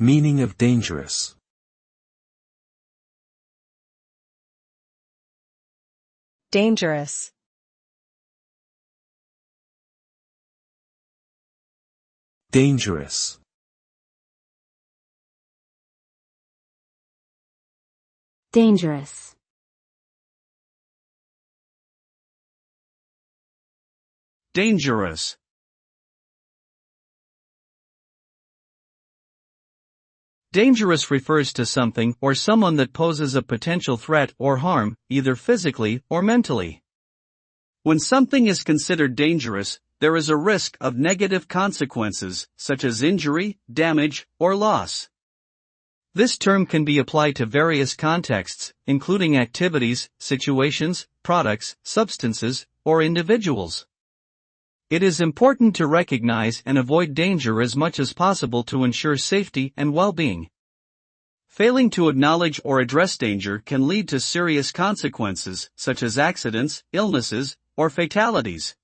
Meaning of dangerous. Dangerous. Dangerous. Dangerous. Dangerous. Dangerous refers to something or someone that poses a potential threat or harm, either physically or mentally. When something is considered dangerous, there is a risk of negative consequences, such as injury, damage, or loss. This term can be applied to various contexts, including activities, situations, products, substances, or individuals. It is important to recognize and avoid danger as much as possible to ensure safety and well-being. Failing to acknowledge or address danger can lead to serious consequences, such as accidents, illnesses, or fatalities.